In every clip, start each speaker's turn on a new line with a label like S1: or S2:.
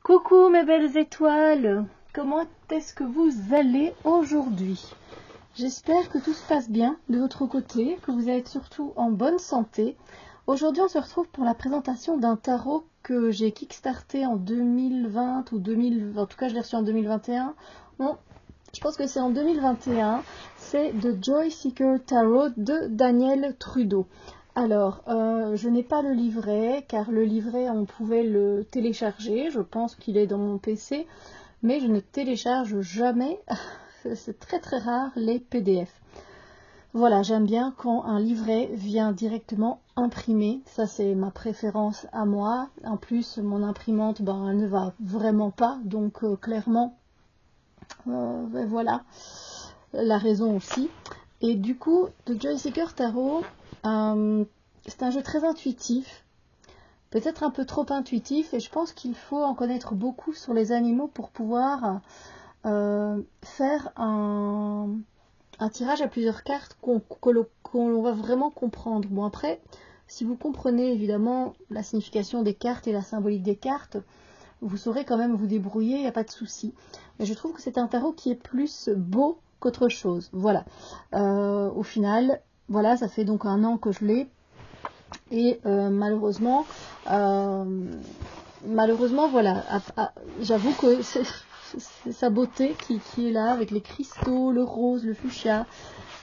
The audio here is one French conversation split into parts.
S1: Coucou mes belles étoiles, comment est-ce que vous allez aujourd'hui? J'espère que tout se passe bien de votre côté, que vous êtes surtout en bonne santé. Aujourd'hui on se retrouve pour la présentation d'un tarot que j'ai kickstarté en 2020 ou 2020, en tout cas je l'ai reçu en 2021. Bon, je pense que c'est en 2021, c'est The Joy Seeker Tarot de Daniel Trudeau. Alors, je n'ai pas le livret, car le livret, on pouvait le télécharger. Je pense qu'il est dans mon PC, mais je ne télécharge jamais, c'est très très rare, les PDF. Voilà, j'aime bien quand un livret vient directement imprimé. Ça, c'est ma préférence à moi. En plus, mon imprimante, ben, elle ne va vraiment pas. Donc, clairement, voilà la raison aussi. Et du coup, The Joy Seeker Tarot... c'est un jeu très intuitif, peut-être un peu trop intuitif, et je pense qu'il faut en connaître beaucoup sur les animaux pour pouvoir faire un tirage à plusieurs cartes qu'on va vraiment comprendre. Bon, après, si vous comprenez évidemment la signification des cartes et la symbolique des cartes, vous saurez quand même vous débrouiller, il n'y a pas de souci. Mais je trouve que c'est un tarot qui est plus beau qu'autre chose. Voilà. Au final, voilà, ça fait donc 1 an que je l'ai. Et malheureusement, voilà, j'avoue que c'est sa beauté qui est là, avec les cristaux, le rose, le fuchsia.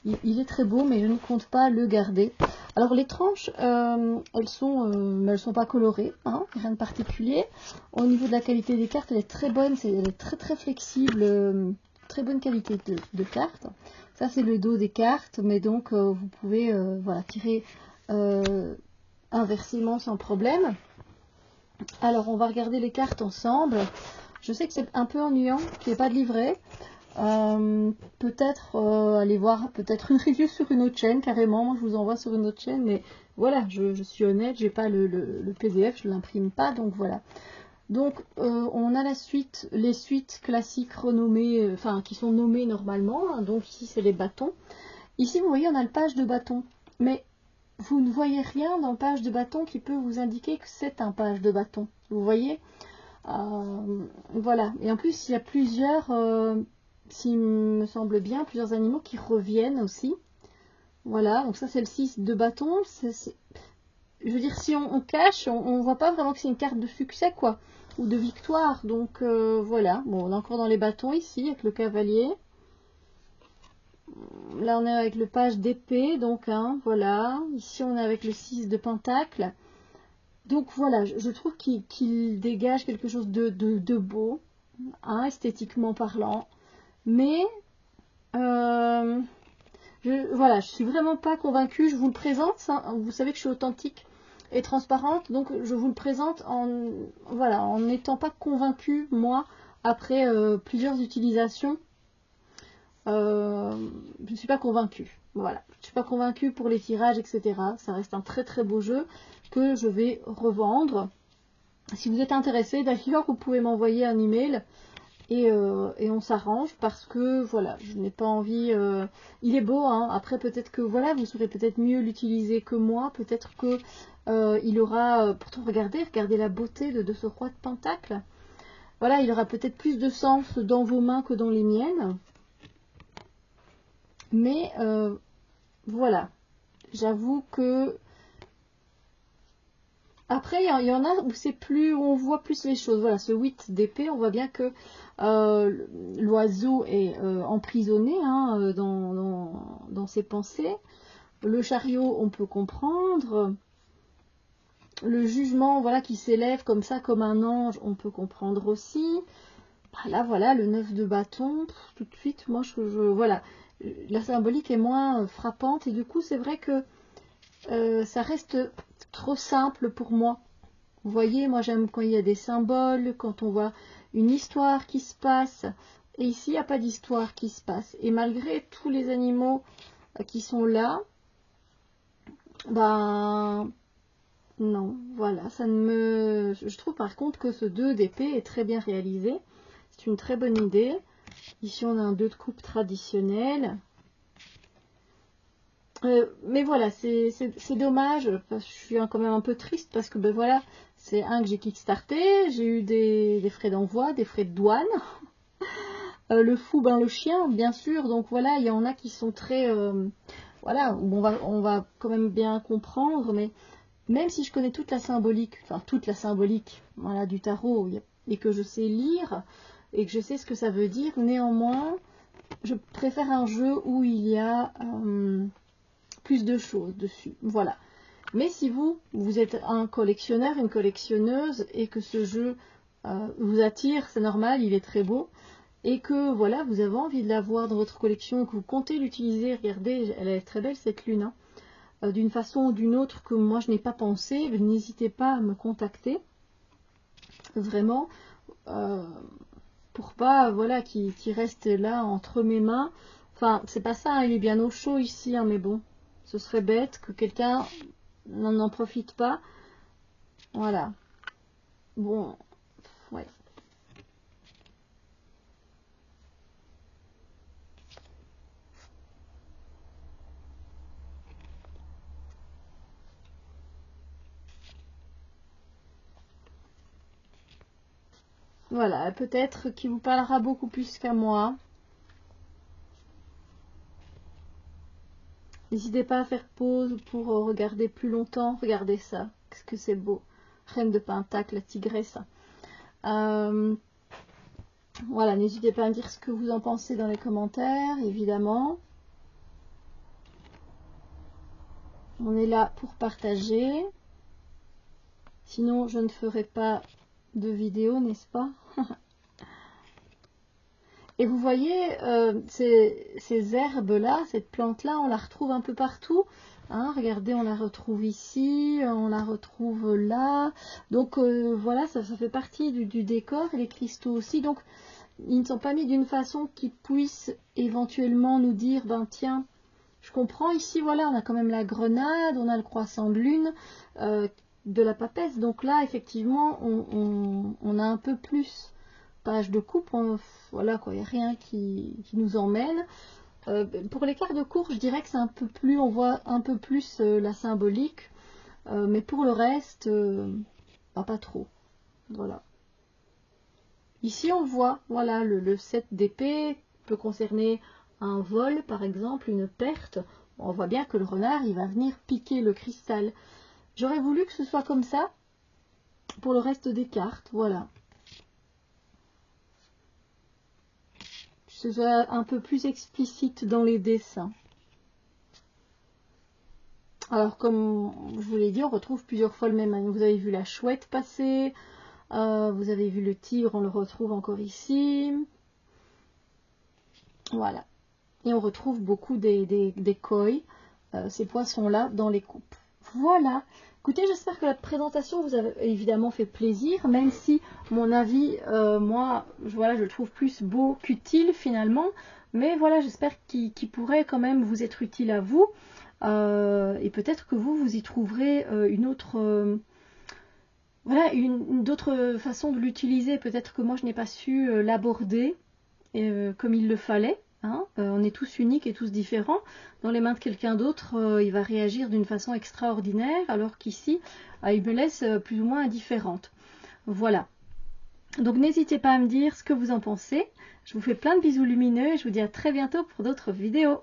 S1: Il est très beau, mais je ne compte pas le garder. Alors les tranches, elles sont pas colorées, hein, rien de particulier. Au niveau de la qualité des cartes, elle est très bonne, elle est très très flexible, très bonne qualité de cartes. Ça c'est le dos des cartes, mais donc vous pouvez voilà, tirer inversement sans problème. Alors on va regarder les cartes ensemble. Je sais que c'est un peu ennuyant qu'il n'y ait pas de livret. Peut-être aller voir peut-être une review sur une autre chaîne carrément. Moi je vous envoie sur une autre chaîne, mais voilà, je suis honnête, j'ai pas le PDF, je l'imprime pas, donc voilà. Donc on a les suites classiques renommées, enfin qui sont nommées normalement, hein. Donc ici c'est les bâtons. Ici vous voyez on a le page de bâton, mais vous ne voyez rien dans le page de bâton qui peut vous indiquer que c'est un page de bâton. Vous voyez, voilà. Et en plus, il y a plusieurs, s'il me semble bien, plusieurs animaux qui reviennent aussi. Voilà, donc ça c'est le 6 de bâton. Je veux dire, si on cache, on ne voit pas vraiment que c'est une carte de succès, quoi, ou de victoire. Donc voilà, bon, on est encore dans les bâtons ici, avec le cavalier. Là on est avec le page d'épée, donc hein, voilà. Ici on est avec le 6 de pentacle. Donc voilà, je trouve qu'il dégage quelque chose de beau, hein, esthétiquement parlant. Mais voilà, je suis vraiment pas convaincue. Je vous le présente, ça, vous savez que je suis authentique et transparente, donc je vous le présente en n'étant pas convaincue, moi, après plusieurs utilisations. Je ne suis pas convaincue. Voilà, je ne suis pas convaincue pour les tirages, etc. Ça reste un très très beau jeu que je vais revendre. Si vous êtes intéressé, d'ailleurs, vous pouvez m'envoyer un email et on s'arrange parce que voilà, je n'ai pas envie. Il est beau, hein. Après, peut-être que voilà, vous saurez peut-être mieux l'utiliser que moi. Peut-être que il aura. Pourtant, regardez la beauté de ce roi de pentacle. Voilà, il aura peut-être plus de sens dans vos mains que dans les miennes. Mais voilà, j'avoue que après il y en a où c'est plus, où on voit plus les choses. Voilà, ce 8 d'épée, on voit bien que l'oiseau est emprisonné, hein, dans ses pensées. Le chariot, on peut comprendre. Le jugement, voilà, qui s'élève comme ça, comme un ange, on peut comprendre aussi. Là, voilà, le 9 de bâton, tout de suite, moi, voilà. La symbolique est moins frappante et du coup c'est vrai que ça reste trop simple pour moi. Vous voyez, moi j'aime quand il y a des symboles, quand on voit une histoire qui se passe, et ici il n'y a pas d'histoire qui se passe. Et malgré tous les animaux qui sont là, ben non, voilà, ça ne me... Je trouve par contre que ce 2 d'épée est très bien réalisé, c'est une très bonne idée. Ici, on a un 2 de coupe traditionnel. Mais voilà, c'est dommage. Je suis quand même un peu triste parce que ben voilà, c'est un que j'ai kickstarté, j'ai eu des frais d'envoi, des frais de douane. Le fou, ben le chien, bien sûr. Donc voilà, il y en a qui sont très... voilà, on va quand même bien comprendre, mais même si je connais toute la symbolique, enfin toute la symbolique, voilà, du tarot, et que je sais lire, et que je sais ce que ça veut dire, néanmoins, je préfère un jeu où il y a plus de choses dessus. Voilà. Mais si vous êtes un collectionneur, une collectionneuse, et que ce jeu vous attire, c'est normal, il est très beau, et que voilà, vous avez envie de l'avoir dans votre collection, que vous comptez l'utiliser, regardez, elle est très belle cette lune, hein, d'une façon ou d'une autre que moi je n'ai pas pensé, n'hésitez pas à me contacter, vraiment, pour pas, voilà, qu'il reste là entre mes mains. Enfin, c'est pas ça, hein, il est bien au chaud ici, hein, mais bon, ce serait bête que quelqu'un n'en profite pas. Voilà. Bon, ouais. Voilà, peut-être qu'il vous parlera beaucoup plus qu'à moi. N'hésitez pas à faire pause pour regarder plus longtemps. Regardez ça, qu'est-ce que c'est beau. Reine de Pentacle, la tigresse. Voilà, n'hésitez pas à me dire ce que vous en pensez dans les commentaires, évidemment. On est là pour partager. Sinon, je ne ferai pas de vidéo, n'est-ce pas? Et vous voyez, ces herbes-là, cette plante-là, on la retrouve un peu partout. Hein, regardez, on la retrouve ici, on la retrouve là. Donc voilà, ça fait partie du décor, et les cristaux aussi. Donc, ils ne sont pas mis d'une façon qui puisse éventuellement nous dire, ben tiens, je comprends, ici, voilà, on a quand même la grenade, on a le croissant de lune, de la papesse. Donc là, effectivement, on a un peu plus page de coupe, voilà quoi, il n'y a rien qui nous emmène. Pour les cartes de course, je dirais que c'est un peu plus, on voit un peu plus la symbolique, mais pour le reste, pas trop. Voilà. Ici, on voit, voilà, le 7 d'épée peut concerner un vol, par exemple, une perte. On voit bien que le renard, il va venir piquer le cristal. J'aurais voulu que ce soit comme ça pour le reste des cartes, voilà. Que ce soit un peu plus explicite dans les dessins. Alors, comme je vous l'ai dit, on retrouve plusieurs fois le même. Vous avez vu la chouette passer, vous avez vu le tigre, on le retrouve encore ici. Voilà. Et on retrouve beaucoup des koi, ces poissons-là, dans les coupes. Voilà. Écoutez, j'espère que la présentation vous a évidemment fait plaisir, même si mon avis, moi, voilà, je le trouve plus beau qu'utile finalement. Mais voilà, j'espère qu'il pourrait quand même vous être utile à vous. Et peut-être que vous y trouverez une autre... voilà, d'autres façons de l'utiliser. Peut-être que moi, je n'ai pas su l'aborder comme il le fallait. Hein, on est tous uniques et tous différents. Dans les mains de quelqu'un d'autre, il va réagir d'une façon extraordinaire, alors qu'ici, il me laisse plus ou moins indifférente. Voilà. Donc n'hésitez pas à me dire ce que vous en pensez. Je vous fais plein de bisous lumineux et je vous dis à très bientôt pour d'autres vidéos.